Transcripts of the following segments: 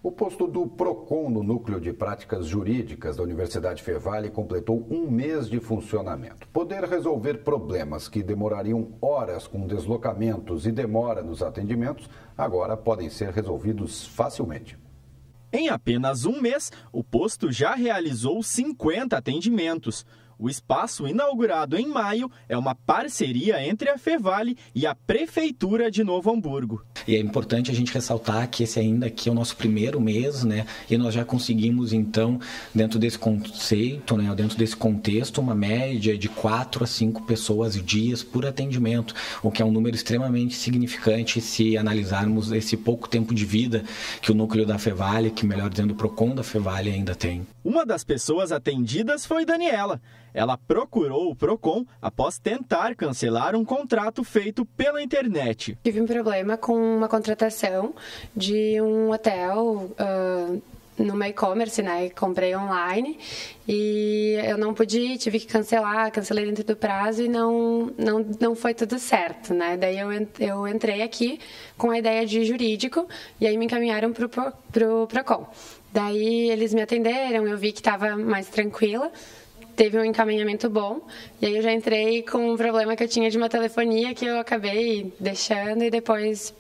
O posto do PROCON no Núcleo de Práticas Jurídicas da Universidade Fevale completou 1 mês de funcionamento. Poder resolver problemas que demorariam horas com deslocamentos e demora nos atendimentos, agora podem ser resolvidos facilmente. Em apenas 1 mês, o posto já realizou 50 atendimentos. O espaço, inaugurado em maio, é uma parceria entre a Fevale e a Prefeitura de Novo Hamburgo. E é importante a gente ressaltar que esse ainda aqui é o nosso primeiro mês, né? E nós já conseguimos, então, dentro desse conceito, né? Dentro desse contexto, uma média de 4 a 5 pessoas dias por atendimento, o que é um número extremamente significante se analisarmos esse pouco tempo de vida que o núcleo da Fevale, que melhor dizendo, o PROCON da Fevale ainda tem. Uma das pessoas atendidas foi Daniela. Ela procurou o PROCON após tentar cancelar um contrato feito pela internet. Tive um problema com uma contratação de um hotel numa e-commerce, né? Comprei online e eu não pude ir, tive que cancelar, cancelei dentro do prazo e não foi tudo certo, né? Daí eu entrei aqui com a ideia de jurídico e aí me encaminharam pro PROCON. Daí eles me atenderam, eu vi que estava mais tranquila. Teve um encaminhamento bom, e aí eu já entrei com um problema que eu tinha de uma telefonia que eu acabei deixando e depois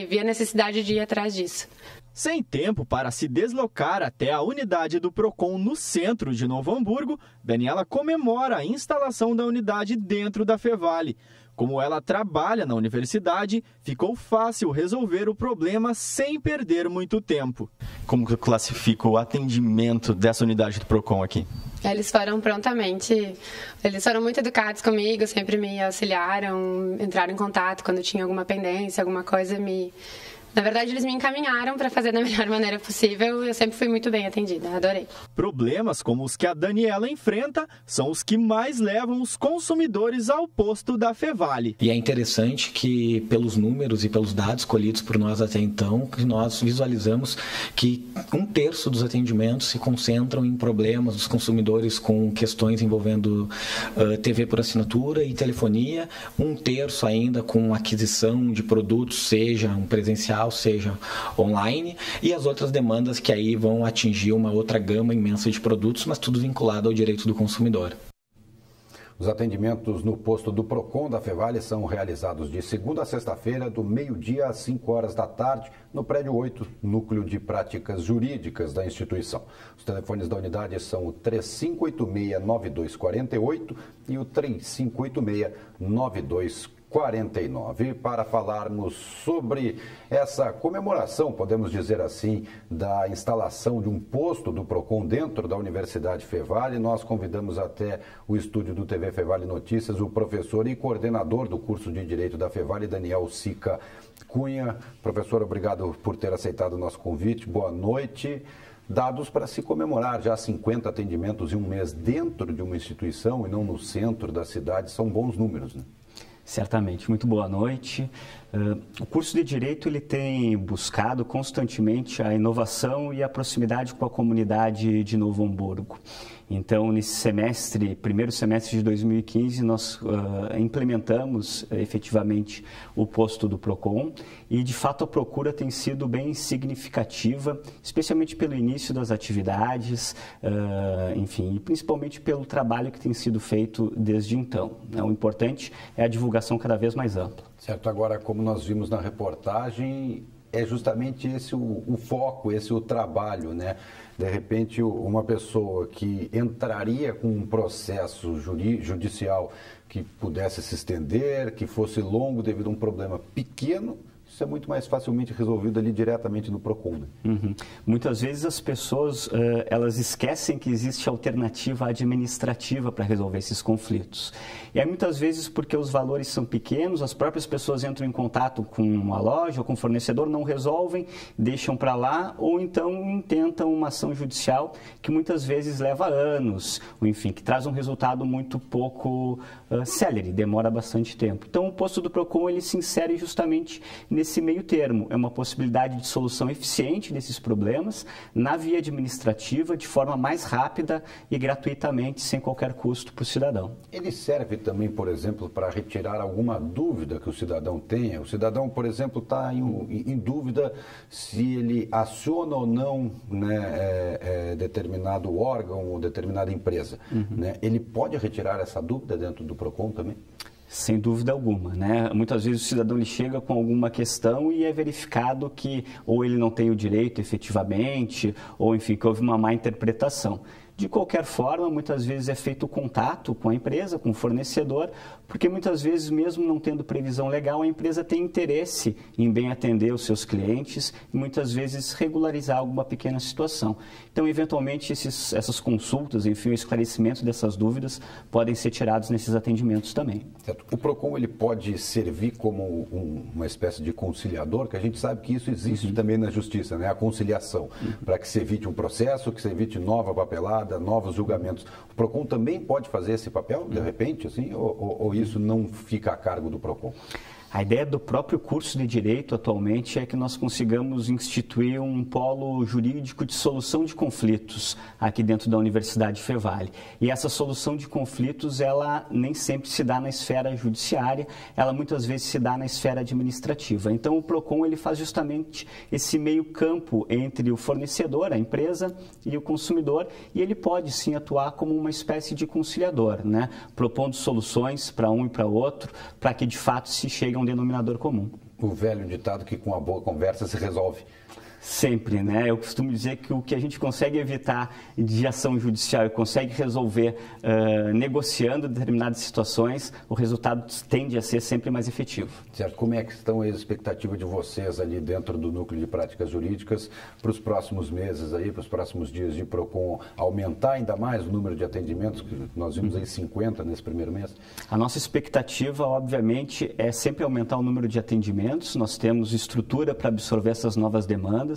vi a necessidade de ir atrás disso. Sem tempo para se deslocar até a unidade do PROCON no centro de Novo Hamburgo, Daniela comemora a instalação da unidade dentro da Fevale. Como ela trabalha na universidade, ficou fácil resolver o problema sem perder muito tempo. Como que classifica o atendimento dessa unidade do PROCON aqui? Eles foram muito educados comigo, sempre me auxiliaram, entraram em contato quando tinha alguma pendência, alguma coisa, Na verdade, eles me encaminharam para fazer da melhor maneira possível e eu sempre fui muito bem atendida, adorei. Problemas como os que a Daniela enfrenta são os que mais levam os consumidores ao posto da Fevale. E é interessante que, pelos números e pelos dados colhidos por nós até então, que nós visualizamos que 1/3 dos atendimentos se concentram em problemas dos consumidores com questões envolvendo TV por assinatura e telefonia, 1/3 ainda com aquisição de produtos, seja um presencial, seja online, e as outras demandas que aí vão atingir uma outra gama imensa de produtos, mas tudo vinculado ao direito do consumidor. Os atendimentos no posto do PROCON da Fevale são realizados de segunda a sexta-feira, do meio-dia às 5 horas da tarde, no prédio 8, Núcleo de Práticas Jurídicas da instituição. Os telefones da unidade são o 3586-9248 e o 3586-9249. Para falarmos sobre essa comemoração, podemos dizer assim, da instalação de um posto do PROCON dentro da Universidade Fevale, nós convidamos até o estúdio do TV Fevale Notícias o professor e coordenador do curso de Direito da Fevale, Daniel Sica Cunha. Professor, obrigado por ter aceitado o nosso convite. Boa noite. Dados para se comemorar já 50 atendimentos em 1 mês dentro de uma instituição e não no centro da cidade são bons números, né? Certamente. Muito boa noite. O curso de Direito ele tem buscado constantemente a inovação e a proximidade com a comunidade de Novo Hamburgo. Então, nesse primeiro semestre de 2015, nós implementamos efetivamente o posto do PROCON e, de fato, a procura tem sido bem significativa, especialmente pelo início das atividades, enfim, e principalmente pelo trabalho que tem sido feito desde então. O importante é a divulgação cada vez mais ampla. Certo, agora, como nós vimos na reportagem, é justamente esse o foco, esse o trabalho, né? De repente, uma pessoa que entraria com um processo judicial que pudesse se estender, que fosse longo devido a um problema pequeno, isso é muito mais facilmente resolvido ali diretamente no PROCON. Né? Uhum. Muitas vezes as pessoas elas esquecem que existe alternativa administrativa para resolver esses conflitos. E aí muitas vezes porque os valores são pequenos, as próprias pessoas entram em contato com uma loja ou com um fornecedor, não resolvem, deixam para lá ou então intentam uma ação judicial que muitas vezes leva anos, ou enfim, que traz um resultado muito pouco célere, demora bastante tempo. Então o posto do PROCON ele se insere justamente nesse nesse meio termo. É uma possibilidade de solução eficiente desses problemas na via administrativa, de forma mais rápida e gratuitamente, sem qualquer custo para o cidadão. Ele serve também, por exemplo, para retirar alguma dúvida que o cidadão tenha? O cidadão, por exemplo, está em dúvida se ele aciona ou não, né, determinado órgão ou determinada empresa. Né? Ele pode retirar essa dúvida dentro do PROCON também? Sem dúvida alguma, né? Muitas vezes o cidadão ele chega com alguma questão e é verificado que ou ele não tem o direito efetivamente, ou enfim, que houve uma má interpretação. De qualquer forma, muitas vezes é feito o contato com a empresa, com o fornecedor, porque muitas vezes, mesmo não tendo previsão legal, a empresa tem interesse em bem atender os seus clientes e muitas vezes regularizar alguma pequena situação. Então, eventualmente, essas consultas, enfim, o esclarecimento dessas dúvidas podem ser tirados nesses atendimentos também. Certo. O PROCON ele pode servir como uma espécie de conciliador, que a gente sabe que isso existe também na Justiça, né? A conciliação, para que se evite um processo, que se evite nova papelada, novos julgamentos. O PROCON também pode fazer esse papel, de repente, assim, ou isso não fica a cargo do PROCON? A ideia do próprio curso de Direito atualmente é que nós consigamos instituir um polo jurídico de solução de conflitos aqui dentro da Universidade Fevale. E essa solução de conflitos, ela nem sempre se dá na esfera judiciária, ela muitas vezes se dá na esfera administrativa. Então o PROCON ele faz justamente esse meio campo entre o fornecedor, a empresa, e o consumidor, e ele pode sim atuar como uma espécie de conciliador, né? Propondo soluções para um e para outro, para que de fato se chegue a um denominador comum. O velho ditado que com a boa conversa se resolve. Sempre, né? Eu costumo dizer que o que a gente consegue evitar de ação judicial e consegue resolver negociando determinadas situações, o resultado tende a ser sempre mais efetivo. Certo. Como é que estão as expectativas de vocês ali dentro do Núcleo de Práticas Jurídicas para os próximos meses aí, para os próximos dias de PROCON, aumentar ainda mais o número de atendimentos, que nós vimos aí 50 nesse primeiro mês? A nossa expectativa, obviamente, é sempre aumentar o número de atendimentos. Nós temos estrutura para absorver essas novas demandas.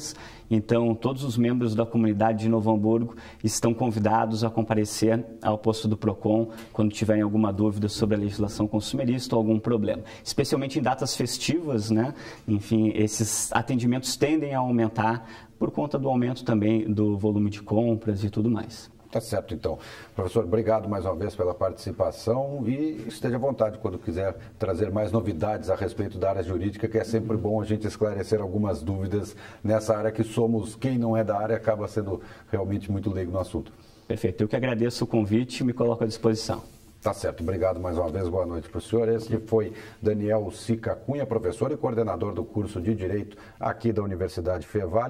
Então, todos os membros da comunidade de Novo Hamburgo estão convidados a comparecer ao posto do PROCON quando tiverem alguma dúvida sobre a legislação consumerista ou algum problema. Especialmente em datas festivas, né? Enfim, esses atendimentos tendem a aumentar por conta do aumento também do volume de compras e tudo mais. Tá certo, então. Professor, obrigado mais uma vez pela participação e esteja à vontade quando quiser trazer mais novidades a respeito da área jurídica, que é sempre bom a gente esclarecer algumas dúvidas nessa área que somos, quem não é da área acaba sendo realmente muito leigo no assunto. Perfeito. Eu que agradeço o convite e me coloco à disposição. Tá certo. Obrigado mais uma vez. Boa noite para o senhor. Esse foi Daniel Sica Cunha, professor e coordenador do curso de Direito aqui da Universidade Fevale.